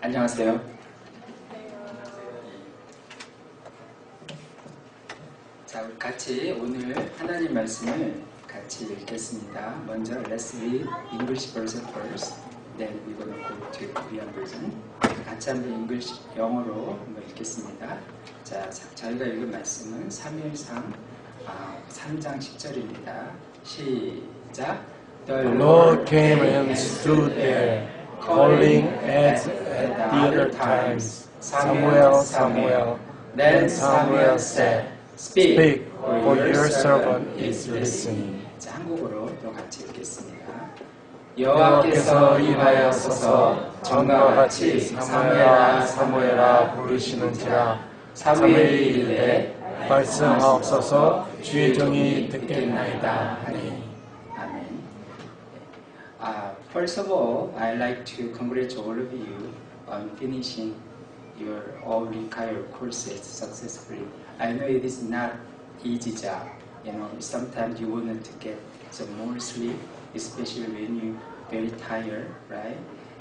안녕하세요. 자, 우리 같이 오늘 하나님 말씀을 같이 읽겠습니다. 먼저 Let's read English version first. Then we're going to go to Korean version. 같이 한번 English 영어로 한번 읽겠습니다. 자, 저희가 읽은 말씀은 사무엘상 3장 10절입니다. 시작. The Lord came and stood there, calling as at the other times, Samuel, Samuel. Then Samuel said, Speak, for your servant is listening. 자, 한국어로 또 같이 읽겠습니다. 여호와께서 일하여서서 전과 같이 사무엘아 사무엘아 부르시는지라 사무엘이 이르되 말씀하옵소서 주의 종이 듣겠나이다 하니. First of all, I'd like to congratulate all of you on finishing your all required courses successfully. I know it is not easy job. You know, sometimes you want to get some more sleep, especially when you're very tired, right?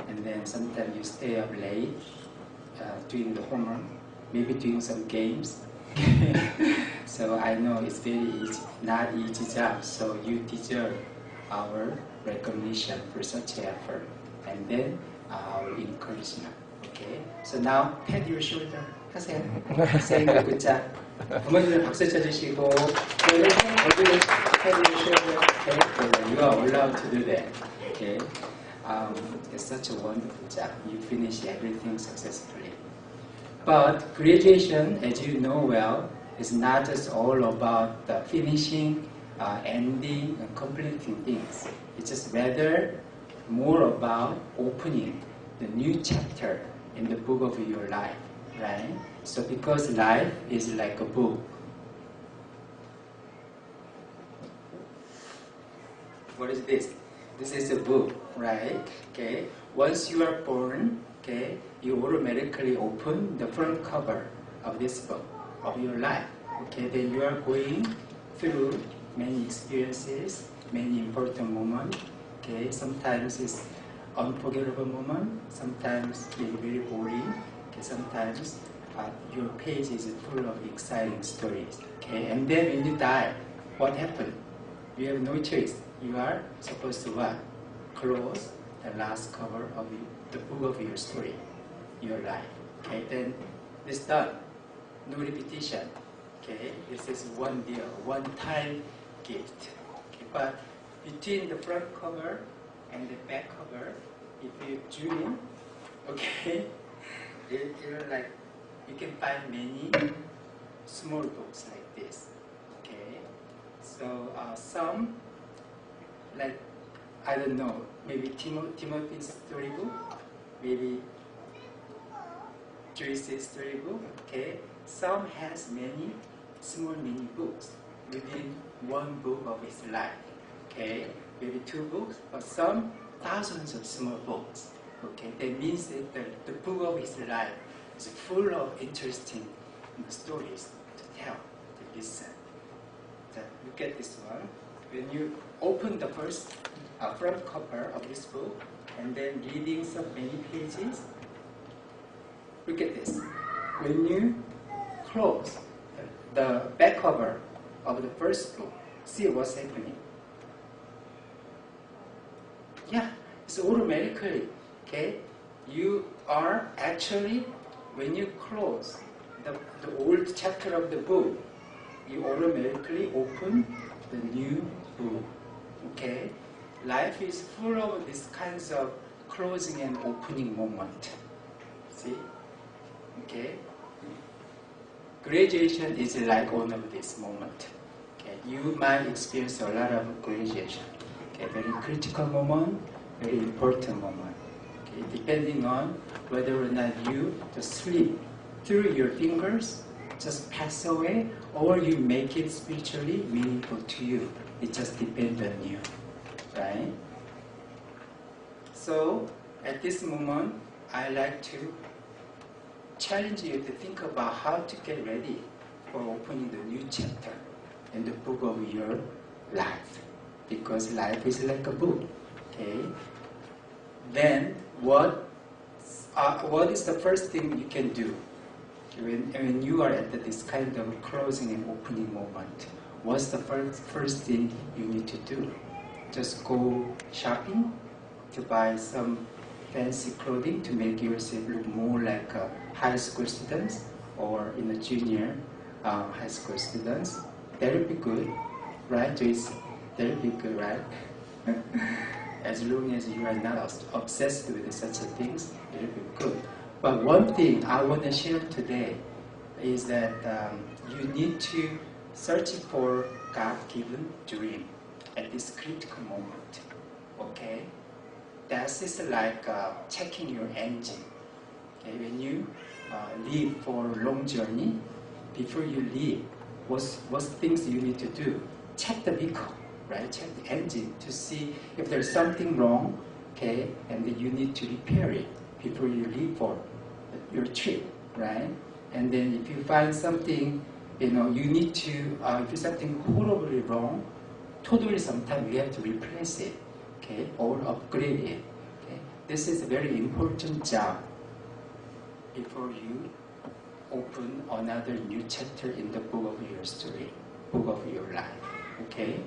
And then sometimes you stay up late doing the homework, maybe doing some games. So I know it's very easy, not easy job. So you deserve our recognition for such effort, and then our encouragement. Okay. So now pat your shoulder. 하세요. Say good job. 부모님들 박수 쳐주시고, pat your shoulder. Okay. You are allowed to do that. Okay. It's such a wonderful job. You finish everything successfully. But graduation, as you know well, is not just all about the finishing, ending, and completing things. It's just rather more about opening the new chapter in the book of your life, right? So because life is like a book. What is this? This is a book, right? Okay. Once you are born, okay, you automatically open the front cover of this book of your life. Okay, then you are going through many experiences, many important moments. Okay, sometimes it's unforgettable moment, sometimes it's very boring. Okay, sometimes your page is full of exciting stories. Okay, and then when you die, what happened? You have no choice. You are supposed to what? Close the last cover of the book of your story, your life. Okay, then it's done. No repetition. Okay, this is one deal, one-time gift. Okay, but between the front cover and the back cover, if you zoom in, okay, like you can find many small books like this. Okay, so some, like, I don't know, maybe Timothy's storybook, maybe Joyce's storybook. Okay, some has many small mini books within one book of his life. Okay, maybe two books, but some thousands of small books. Okay, that means that the book of his life is full of interesting stories to tell, to listen. So look at this one. When you open the first front cover of this book and then reading so many pages, look at this. When you close the back cover of the first book, see what's happening. Yeah, it's automatically, okay? You are actually, when you close the old chapter of the book, you automatically open the new book, okay? Life is full of these kinds of closing and opening moment. See? Okay? Graduation is like one of this moment. Okay? You might experience a lot of graduation. Okay? Very critical moment, very important moment. Okay? Depending on whether or not you just slip through your fingers, just pass away, or you make it spiritually meaningful to you. It just depends on you. Right? So, at this moment, I like to challenge you to think about how to get ready for opening the new chapter in the book of your life. Because life is like a book. Okay? Then, what what is the first thing you can do when you are at this kind of closing and opening moment? What's the first thing you need to do? Just go shopping to buy some fancy clothing to make yourself look more like a high school students or in a junior high school students. That would be good, right, Joyce? That would be good, right? As long as you are not obsessed with such things, it will be good. But one thing I want to share today is that you need to search for God-given dream at this critical moment. Okay, that is like checking your engine. Okay, when you leave for a long journey, before you leave, what's things you need to do? Check the vehicle. Right? Check the engine to see if there's something wrong, okay, and then you need to repair it before you leave for your trip, right? And then if you find something, you need to, if something horribly wrong, totally sometimes you have to replace it, okay, or upgrade it, okay? This is a very important job before you open another new chapter in the book of your story, book of your life, okay?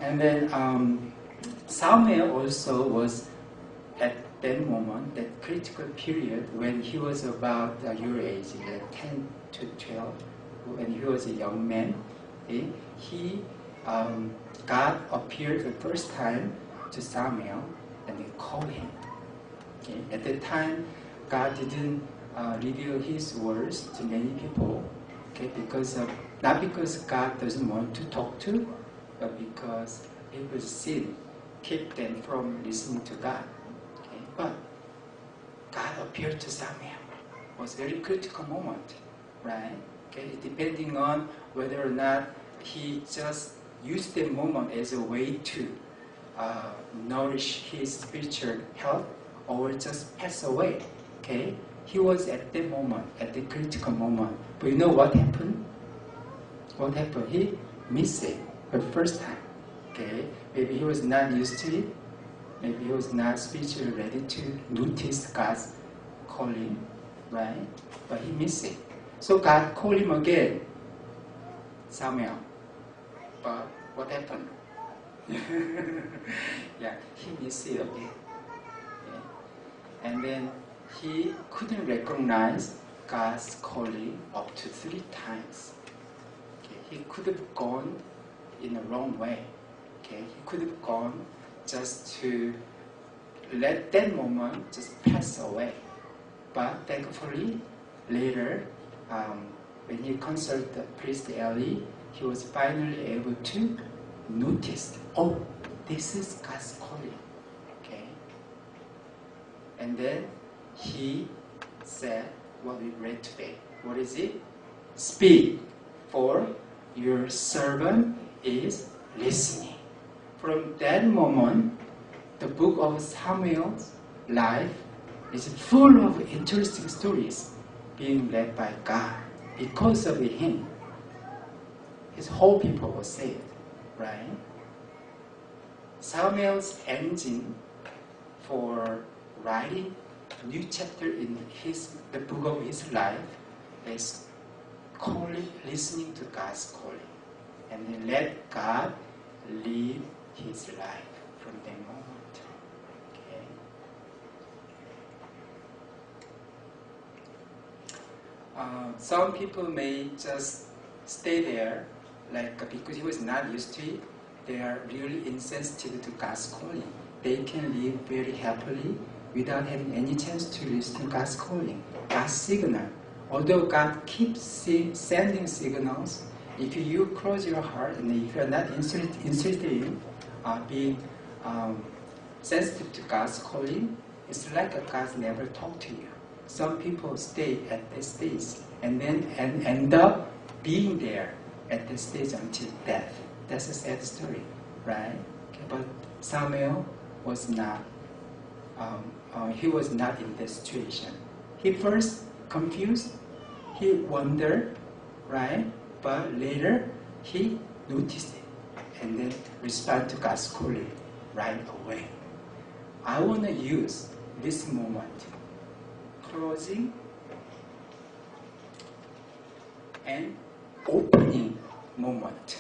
And then Samuel also was at that moment, that critical period when he was about your age, like 10 to 12, when he was a young man. Okay? God appeared the first time to Samuel and he called him. Okay? At that time, God didn't reveal his words to many people, okay? Not because God doesn't want to talk to, but because people's sin kept them from listening to God. Okay? But God appeared to Samuel. It was a very critical moment, right? Okay? Depending on whether or not he just used the moment as a way to nourish his spiritual health or just pass away. Okay? He was at the moment, at the critical moment. But you know what happened? What happened? He missed it. The first time, okay, maybe he was not used to it, maybe he was not spiritually ready to notice God's calling, right? But he missed it. So God called him again, Samuel. But what happened? Yeah, he missed it again. Yeah. And then he couldn't recognize God's calling up to 3 times. Okay. He could have gone in the wrong way. Okay, he could have gone just to let that moment just pass away. But thankfully, later, when he consulted the priest Eli, he was finally able to notice, oh, this is God's calling. Okay, and then he said what we read today. What is it? Speak, for your servant is listening. From that moment, the book of Samuel's life is full of interesting stories being led by God. Because of him, his whole people were saved, right? Samuel's engine for writing a new chapter in the book of his life is listening to God's calling. And he let God live his life from that moment. Okay. Some people may just stay there, because he was not used to it, they are really insensitive to God's calling. They can live very happily without having any chance to listen to God's calling, God's signal. Although God keeps sending signals, if you close your heart and if you are not interested in being sensitive to God's calling, it's like God never talked to you. Some people stay at this stage and then end up being there at this stage until death. That's a sad story, right? Okay, but Samuel was not. He was not in this situation. He first confused. He wondered, right? But later he noticed it and then responded to God's calling right away. I want to use this moment closing and opening moment.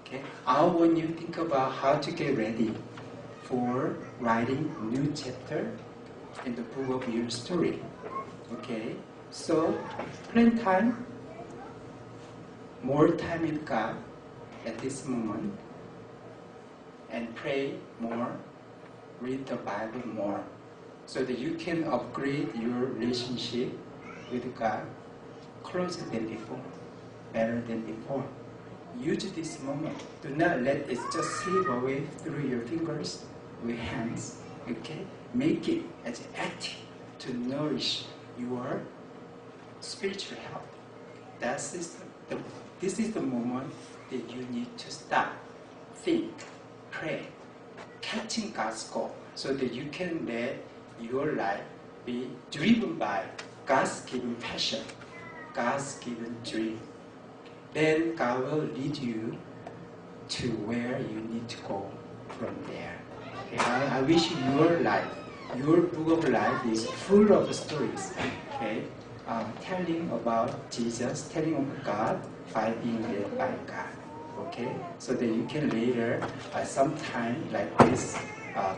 Okay, I want you to think about how to get ready for writing new chapter in the book of your story. Okay, so plan time, more time with God at this moment, and pray more, read the Bible more, so that you can upgrade your relationship with God closer than before, better than before. Use this moment. Do not let it just slip away through your fingers or hands. Okay? Make it as active to nourish your spiritual health. This is the moment that you need to stop, think, pray, catching God's call, so that you can let your life be driven by God's given passion, God's given dream. Then God will lead you to where you need to go from there. Okay? I wish your life, your book of life is full of stories. Okay? Telling about Jesus, telling of God by being led by God. Okay? So that you can later, sometime like this,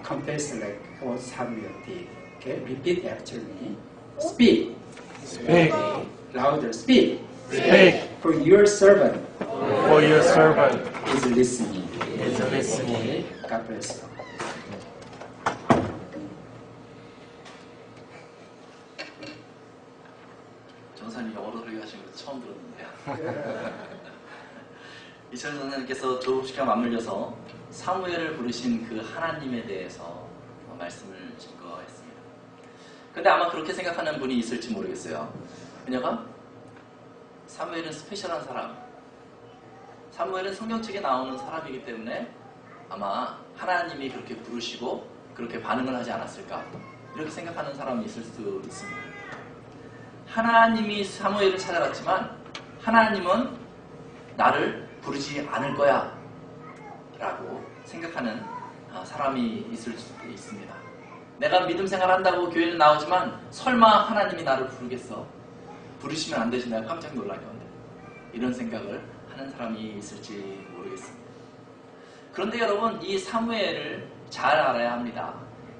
confess like what Samuel did. Okay? Repeat after me. Speak. Speak. Okay. Louder. Speak. Speak. For your servant For your servant is listening. is listening. Okay? God bless you. 전사님 영어로 설교하신 거 처음 들었는데요. 이철 전사님께서 조국식과 맞물려서 사무엘을 부르신 그 하나님에 대해서 말씀을 증거했습니다. 근데 아마 그렇게 생각하는 분이 있을지 모르겠어요. 그녀가 사무엘은 스페셜한 사람, 사무엘은 성경책에 나오는 사람이기 때문에 아마 하나님이 그렇게 부르시고 그렇게 반응을 하지 않았을까, 이렇게 생각하는 사람이 있을 수 있습니다. 하나님이 사무엘을 찾아갔지만 하나님은 나를 부르지 않을 거야 라고 생각하는 사람이 있을 수도 있습니다. 내가 믿음 생활한다고 교회는 나오지만 설마 하나님이 나를 부르겠어? 부르시면 안 되지, 내가 깜짝 놀랄 건데. 이런 생각을 하는 사람이 있을지 모르겠습니다. 그런데 여러분, 이 사무엘을 잘 알아야 합니다.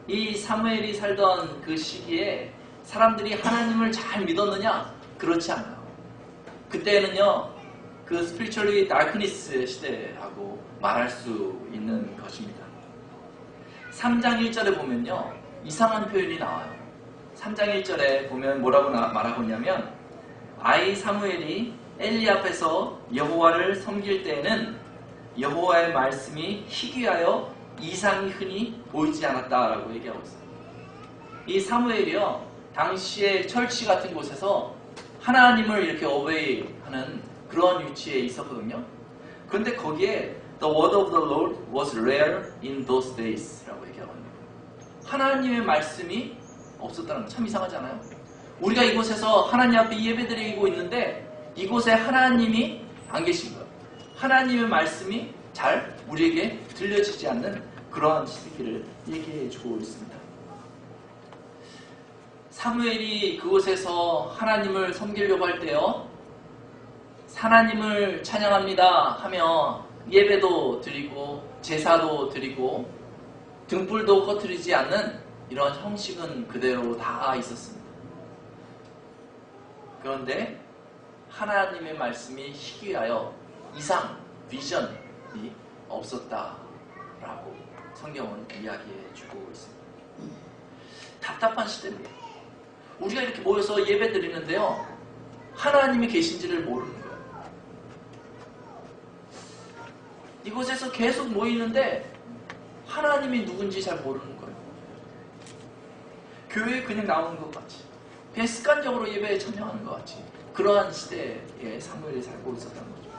이 사무엘이 살던 그 시기에 사람들이 하나님을 잘 믿었느냐? 그렇지 않아요. 그때는요, 그 spiritually darkness 시대라고 말할 수 있는 것입니다. 3장 1절에 보면요, 이상한 표현이 나와요. 3장 1절에 보면 뭐라고 말하고 있냐면, 아이 사무엘이 엘리 앞에서 여호와를 섬길 때에는 여호와의 말씀이 희귀하여 이상이 흔히 보이지 않았다라고 얘기하고 있어요. 이 사무엘이요, 당시에 철치 같은 곳에서 하나님을 이렇게 어베이하는 그런 위치에 있었거든요. 그런데 거기에 The word of the Lord was rare in those days 라고 얘기하거든요. 하나님의 말씀이 없었다는 거 참 이상하지 않아요? 우리가 이곳에서 하나님 앞에 예배드리고 있는데 이곳에 하나님이 안 계신 거예요. 하나님의 말씀이 잘 우리에게 들려지지 않는 그러한 시기를 얘기해 주고 있습니다. 사무엘이 그곳에서 하나님을 섬기려고 할 때요, 하나님을 찬양합니다 하며 예배도 드리고 제사도 드리고 등불도 꺼뜨리지 않는 이런 형식은 그대로 다 있었습니다. 그런데 하나님의 말씀이 희귀하여 이상, 비전이 없었다라고 성경은 이야기해 주고 있습니다. 답답한 시대입니다. 우리가 이렇게 모여서 예배 드리는데요, 하나님이 계신지를 모르는 거예요. 이곳에서 계속 모이는데 하나님이 누군지 잘 모르는 거예요. 교회에 그냥 나오는 것 같이, 그냥 습관적으로 예배에 참여하는 것 같이, 그러한 시대에 사무엘이 살고 있었던 거죠.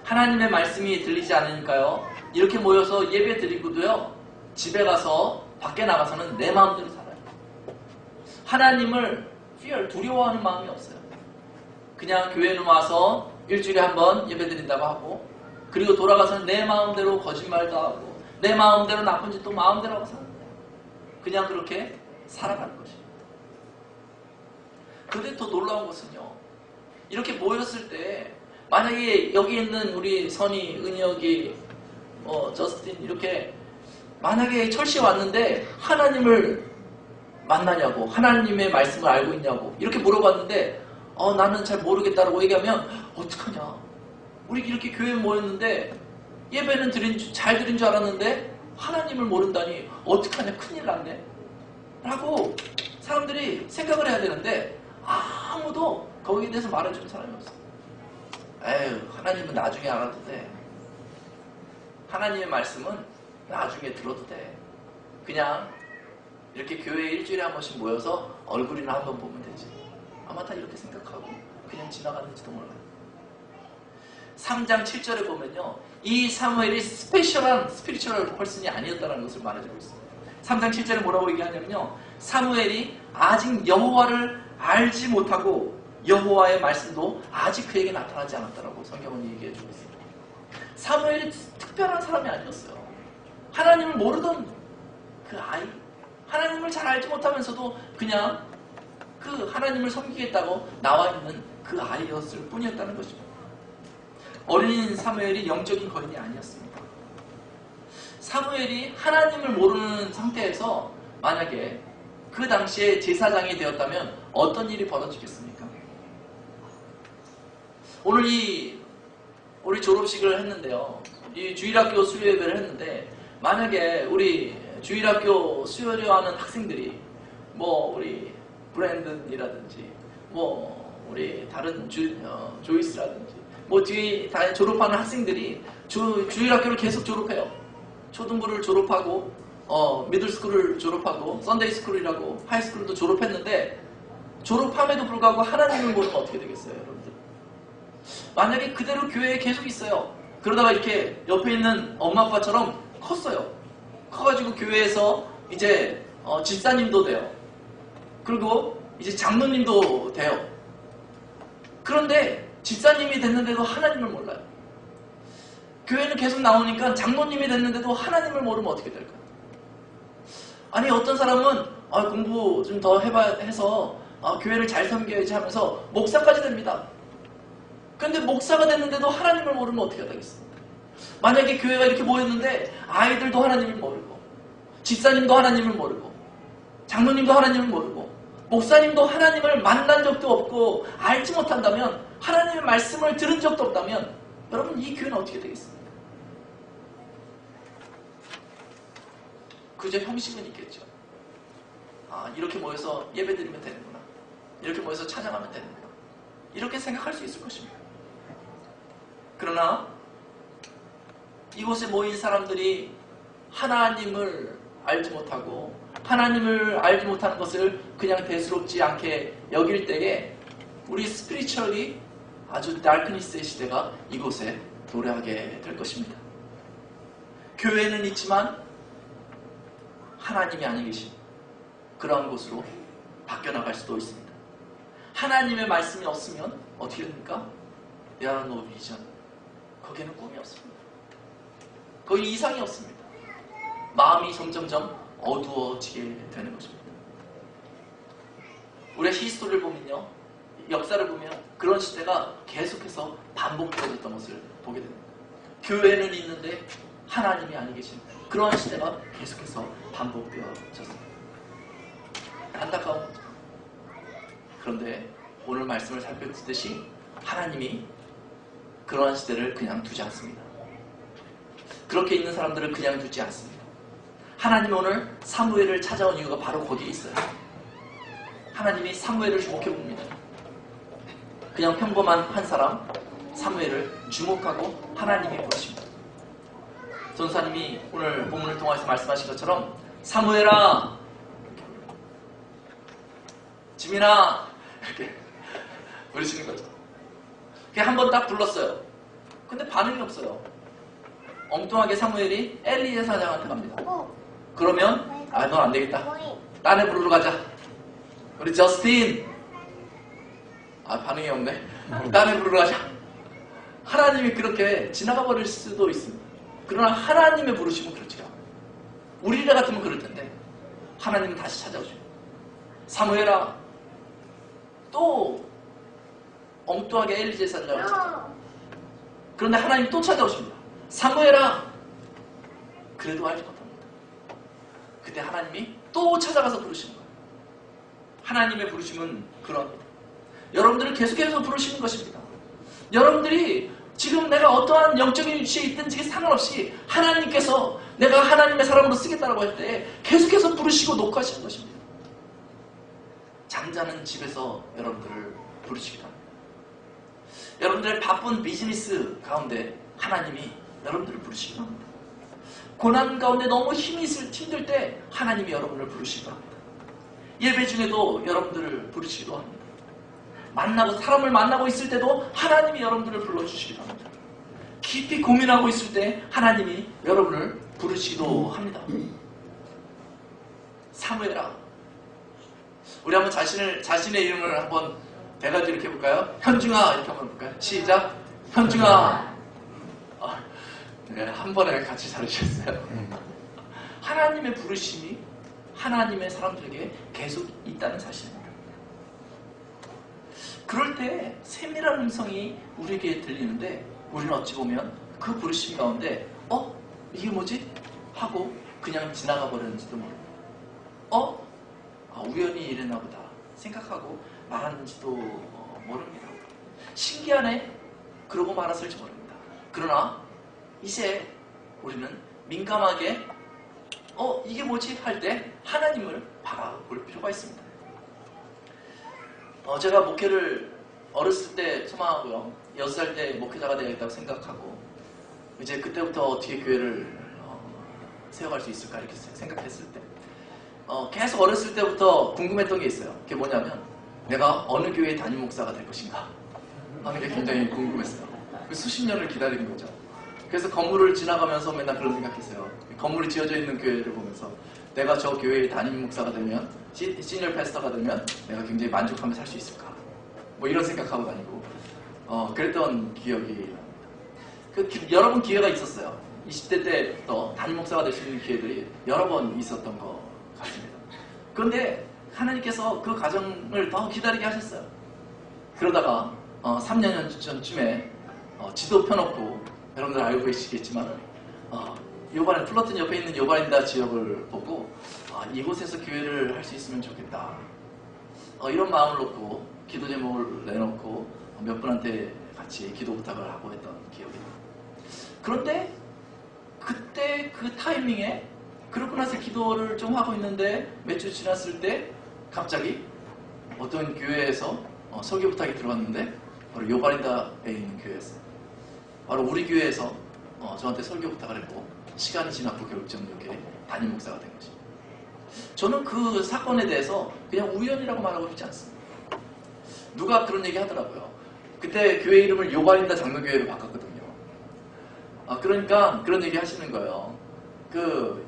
하나님의 말씀이 들리지 않으니까요, 이렇게 모여서 예배 드리고도요, 집에 가서 밖에 나가서는 내 마음대로 살아요. 하나님을 두려워하는 마음이 없어요. 그냥 교회는 와서 일주일에 한 번 예배 드린다고 하고, 그리고 돌아가서는 내 마음대로 거짓말도 하고 내 마음대로 나쁜 짓도 마음대로 하고 사는 거예요. 그냥 그렇게 살아가는 것이에요. 그런데 더 놀라운 것은요, 이렇게 모였을 때 만약에 여기 있는 우리 선이, 은혁이, 저스틴 이렇게 만약에 철시에 왔는데 하나님을 만나냐고, 하나님의 말씀을 알고 있냐고 이렇게 물어봤는데 나는 잘 모르겠다라고 얘기하면 어떡하냐. 우리 이렇게 교회에 모였는데 예배는 잘 드린 줄 알았는데 하나님을 모른다니 어떡하냐, 큰일 났네 라고 사람들이 생각을 해야 되는데 아무도 거기에 대해서 말해주는 사람이 없어. 에휴, 하나님은 나중에 알아도 돼. 하나님의 말씀은 나중에 들어도 돼. 그냥 이렇게 교회에 일주일에 한 번씩 모여서 얼굴이나 한 번 보면 되지. 아마 다 이렇게 생각하고 그냥 지나갔는지도 몰라요. 3장 7절에 보면요, 이 사무엘이 스페셜한 스피리추얼 펄슨이 아니었다는 것을 말해주고 있습니다. 3장 7절에 뭐라고 얘기하냐면요, 사무엘이 아직 여호와를 알지 못하고 여호와의 말씀도 아직 그에게 나타나지 않았다라고 성경은 얘기해주고 있습니다. 사무엘이 특별한 사람이 아니었어요. 하나님을 모르던 그 아이, 하나님을 잘 알지 못하면서도 그냥 그 하나님을 섬기겠다고 나와 있는 그 아이였을 뿐이었다는 것입니다. 어린 사무엘이 영적인 거인이 아니었습니다. 사무엘이 하나님을 모르는 상태에서 만약에 그 당시에 제사장이 되었다면 어떤 일이 벌어지겠습니까? 오늘 우리 졸업식을 했는데요, 이 주일학교 수요 예배를 했는데 만약에 우리 주일학교 수요하는 학생들이 우리 브랜든이라든지 우리 다른 조이스라든지 뒤에 다 졸업하는 학생들이 주일학교를 계속 졸업해요. 초등부를 졸업하고 미들스쿨을 졸업하고 썬데이스쿨이라고 하이스쿨도 졸업했는데 졸업함에도 불구하고 하나님을 모르면 어떻게 되겠어요, 여러분들? 만약에 그대로 교회에 계속 있어요. 그러다가 이렇게 옆에 있는 엄마 아빠처럼 컸어요. 커가지고 교회에서 이제 집사님도 돼요. 그리고 이제 장로님도 돼요. 그런데 집사님이 됐는데도 하나님을 몰라요. 교회는 계속 나오니까 장로님이 됐는데도 하나님을 모르면 어떻게 될까요? 아니, 어떤 사람은 공부 좀 더 해서 교회를 잘 섬겨야지 하면서 목사까지 됩니다. 그런데 목사가 됐는데도 하나님을 모르면 어떻게 되겠어요? 만약에 교회가 이렇게 모였는데 아이들도 하나님을 모르고 집사님도 하나님을 모르고 장로님도 하나님을 모르고 목사님도 하나님을 만난 적도 없고 알지 못한다면, 하나님의 말씀을 들은 적도 없다면 여러분, 이 교회는 어떻게 되겠습니까? 그저 형식은 있겠죠. 이렇게 모여서 예배드리면 되는구나, 이렇게 모여서 찬양하면 되는구나, 이렇게 생각할 수 있을 것입니다. 그러나 이곳에 모인 사람들이 하나님을 알지 못하고 하나님을 알지 못하는 것을 그냥 대수롭지 않게 여길 때에 우리 스피리추얼이 아주 다크니스의 시대가 이곳에 도래하게 될 것입니다. 교회는 있지만 하나님이 아니 계신 그러한 곳으로 바뀌어나갈 수도 있습니다. 하나님의 말씀이 없으면 어떻게 됩니까? There are no vision. 거기에는 꿈이 없습니다. 거기 이상이 없습니다. 마음이 점점점 어두워지게 되는 것입니다. 우리가 히스토리를 보면요, 역사를 보면 그런 시대가 계속해서 반복되어졌던 것을 보게 됩니다. 교회는 있는데 하나님이 아니 계신 그러한 시대가 계속해서 반복되어졌습니다. 안타까운 거죠. 그런데 오늘 말씀을 살펴보듯이 하나님이 그러한 시대를 그냥 두지 않습니다. 그렇게 있는 사람들을 그냥 두지 않습니다. 하나님이 오늘 사무엘을 찾아온 이유가 바로 거기에 있어요. 하나님이 사무엘을 주목해 봅니다. 그냥 평범한 한 사람 사무엘을 주목하고 하나님이 부르십니다. 전사님이 오늘 본문을 통해서 말씀하신 것처럼 사무엘아, 지민아 이렇게 부르시는 거죠. 그냥 한 번 딱 불렀어요. 근데 반응이 없어요. 엉뚱하게 사무엘이 엘리 제사장한테 갑니다. 그러면 넌 안 되겠다, 딴 애 부르러 가자. 우리 저스틴, 반응이 없네. 딴 애 부르러 가자. 하나님이 그렇게 지나가 버릴 수도 있습니다. 그러나 하나님의 부르심은 그렇지가 않아요. 우리들 같으면 그럴 텐데 하나님은 다시 찾아오죠. 사무엘아, 또 엉뚱하게 엘리 제사장을 찾아. 그런데 하나님 또 찾아오십니다. 사무엘아. 그래도 알지 못합니다. 그때 하나님이 또 찾아가서 부르시는 거예요. 하나님의 부르심은 그러합니다. 여러분들을 계속해서 부르시는 것입니다. 여러분들이 지금 내가 어떠한 영적인 위치에 있든지 상관없이 하나님께서 내가 하나님의 사람으로 쓰겠다라고 할 때 계속해서 부르시고 녹화하시는 것입니다. 잠자는 집에서 여러분들을 부르시기도 합니다. 여러분들의 바쁜 비즈니스 가운데 하나님이 여러분들을 부르시기도 합니다. 고난 가운데 너무 힘들 때 하나님이 여러분을 부르시기도 합니다. 예배 중에도 여러분들을 부르시기도 합니다. 사람을 만나고 있을 때도 하나님이 여러분들을 불러주시기도 합니다. 깊이 고민하고 있을 때 하나님이 여러분을 부르시기도 합니다. 사무엘아. 우리 한번 자신의 이름을 한번 대가지 이렇게 해볼까요? 현중아 이렇게 한번 해볼까요? 시작. 현중아. 네, 한 번에 같이 잘하셨어요. 하나님의 부르심이 하나님의 사람들에게 계속 있다는 사실입니다. 그럴 때 세밀한 음성이 우리에게 들리는데 우리는 어찌 보면 그 부르심 가운데 이게 뭐지? 하고 그냥 지나가 버렸는지도 모릅니다. 우연히 이랬나 보다 생각하고 말하는지도 모릅니다. 신기하네? 그러고 말았을지 모릅니다. 그러나 이제 우리는 민감하게 이게 뭐지? 할 때 하나님을 바라볼 필요가 있습니다. 제가 목회를 어렸을 때 소망하고요. 6살 때 목회자가 되겠다고 생각하고 이제 그때부터 어떻게 교회를 세워갈 수 있을까 이렇게 생각했을 때 계속 어렸을 때부터 궁금했던 게 있어요. 그게 뭐냐면 내가 어느 교회의 담임 목사가 될 것인가 하는 게 굉장히 궁금했어요. 수십 년을 기다린 거죠. 그래서 건물을 지나가면서 맨날 그런 생각했어요. 건물이 지어져 있는 교회를 보면서 내가 저 교회의 담임 목사가 되면 시니어 패스터가 되면 내가 굉장히 만족하며 살 수 있을까 뭐 이런 생각하고 다니고 그랬던 기억이 납니다. 여러 번 기회가 있었어요. 20대 때부터 담임 목사가 될 수 있는 기회들이 여러 번 있었던 것 같습니다. 그런데 하나님께서 그 과정을 더 기다리게 하셨어요. 그러다가 3년 전쯤에 지도 펴놓고 여러분들 알고 계시겠지만 요바린 플러튼 옆에 있는 요바린다 지역을 보고 이곳에서 교회를 할 수 있으면 좋겠다. 이런 마음을 놓고 기도 제목을 내놓고 몇 분한테 같이 기도 부탁을 하고 했던 기억이 납니다. 그런데 그때 그 타이밍에 그러고 나서 기도를 좀 하고 있는데 몇 주 지났을 때 갑자기 어떤 교회에서 설교 부탁이 들어왔는데 바로 요바린다에 있는 교회였어요. 바로 우리 교회에서 저한테 설교 부탁을 했고 시간이 지났고 결국 저는 이렇게 담임 목사가 된 것입니다. 저는 그 사건에 대해서 그냥 우연이라고 말하고 싶지 않습니다. 누가 그런 얘기 하더라고요. 그때 교회 이름을 요바린다 장로교회로 바꿨거든요. 그러니까 그런 얘기 하시는 거예요.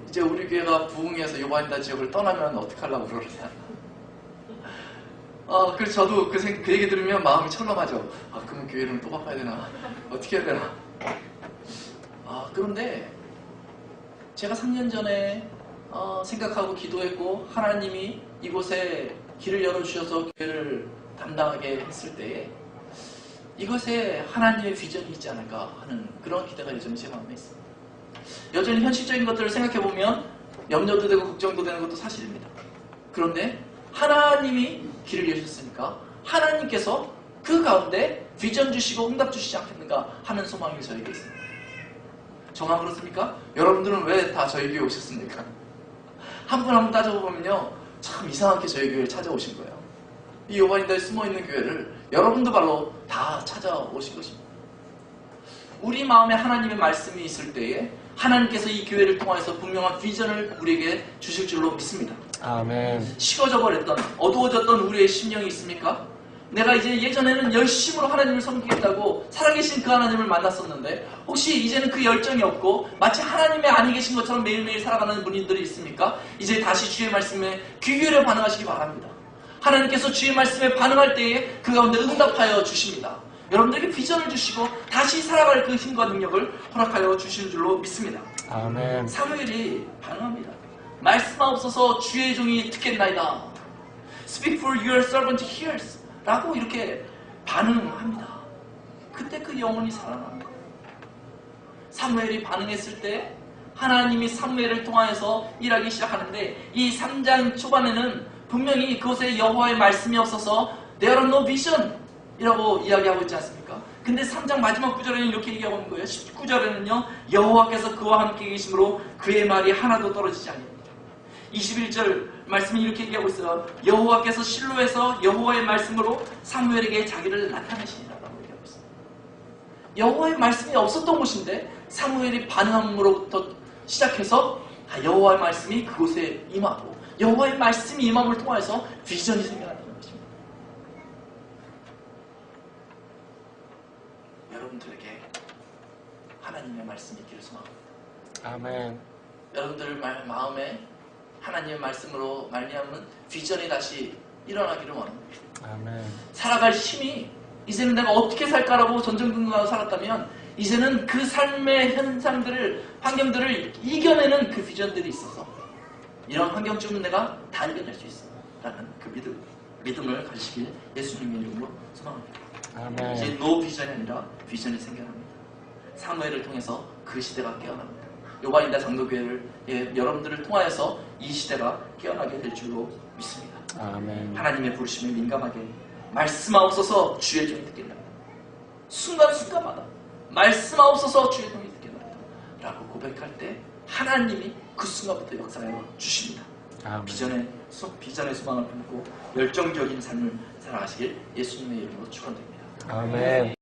이제 우리 교회가 부흥해서 요바린다 지역을 떠나면 어떡하려고 그러느냐. 그래서 저도 그 얘기 들으면 마음이 철렁하죠. 그러면 교회 이름을 또 바꿔야 되나? 어떻게 해야 되나? 그런데 제가 3년 전에 생각하고 기도했고 하나님이 이곳에 길을 열어주셔서 교회를 담당하게 했을 때에 이것에 하나님의 비전이 있지 않을까 하는 그런 기대가 여전히 제 마음에 있습니다. 여전히 현실적인 것들을 생각해보면 염려도 되고 걱정도 되는 것도 사실입니다. 그런데 하나님이 길을 여셨으니까 하나님께서 그 가운데 비전 주시고 응답 주시지 않겠는가 하는 소망이 저에게 있습니다. 정말 그렇습니까? 여러분들은 왜 다 저희 교회에 오셨습니까? 한 분 한 분 따져보면요 참 이상하게 저희 교회를 찾아오신 거예요. 이 요바린다에 숨어있는 교회를 여러분도 바로 다 찾아오신 것입니다. 우리 마음에 하나님의 말씀이 있을 때에 하나님께서 이 교회를 통해서 분명한 비전을 우리에게 주실 줄로 믿습니다. 아멘. 식어져 버렸던 어두워졌던 우리의 심령이 있습니까? 내가 이제 예전에는 열심으로 하나님을 섬기겠다고 살아계신 그 하나님을 만났었는데 혹시 이제는 그 열정이 없고 마치 하나님의 아니 계신 것처럼 매일매일 살아가는 분들이 있습니까? 이제 다시 주의 말씀에 귀 기울여 반응하시기 바랍니다. 하나님께서 주의 말씀에 반응할 때에 그 가운데 응답하여 주십니다. 여러분들에게 비전을 주시고 다시 살아갈 그 힘과 능력을 허락하여 주시는 줄로 믿습니다. 아멘. 사무엘이 반응합니다. 말씀하옵소서 주의 종이 듣겠나이다. Speak for your servant hears. 라고 이렇게 반응합니다. 그때 그 영혼이 살아나는 거예요. 사무엘이 반응했을 때 하나님이 사무엘을 통하여서 일하기 시작하는데, 이 3장 초반에는 분명히 그곳에 여호와의 말씀이 없어서 There are no vision 이라고 이야기하고 있지 않습니까? 근데 3장 마지막 구절에는 이렇게 얘기하고 있는 거예요. 19절에는요, 여호와께서 그와 함께 계심으로 그의 말이 하나도 떨어지지 아니합니다. 21절 말씀이 이렇게 얘기하고 있어요. 여호와께서 실로에서 여호와의 말씀으로 사무엘에게 자기를 나타내시니라라고 얘기하고 있어요. 여호와의 말씀이 없었던 곳인데 사무엘이 반응함으로부터 시작해서 여호와의 말씀이 그곳에 임하고, 여호와의 말씀이 임함을 통해서 비전이 생겨났다는 것입니다. 여러분들에게 하나님의 말씀이 있기를 소망합니다. 아멘. 여러분들 마음에 하나님의 말씀으로 말미암은 비전이 다시 일어나기를 원합니다. 아멘. 살아갈 힘이, 이제는 내가 어떻게 살까라고 전전긍긍하고 살았다면 이제는 그 삶의 현상들을, 환경들을 이겨내는 그 비전들이 있어서 이런 환경쯤은 내가 다 이겨낼 수 있어 라는 그 믿음을 가지시길 예수님의 이름으로 소망합니다. 아멘. 이제 노 비전이 아니라 비전이 생겨납니다. 사무엘을 통해서 그 시대가 깨어납니다. 요반이다 장로교회를 여러분들을 통하여서 이 시대가 깨어나게 될 줄로 믿습니다. 아멘. 하나님의 부르심에 민감하게 말씀하옵소서 주의 종이 듣겠나이다. 순간순간마다 말씀하옵소서 주의 종이 듣겠나이다 라고 고백할 때 하나님이 그 순간부터 역사하여 주십니다. 아멘. 비전의 소망을 품고 열정적인 삶을 살아가시길 예수님의 이름으로 축원드립니다. 아멘.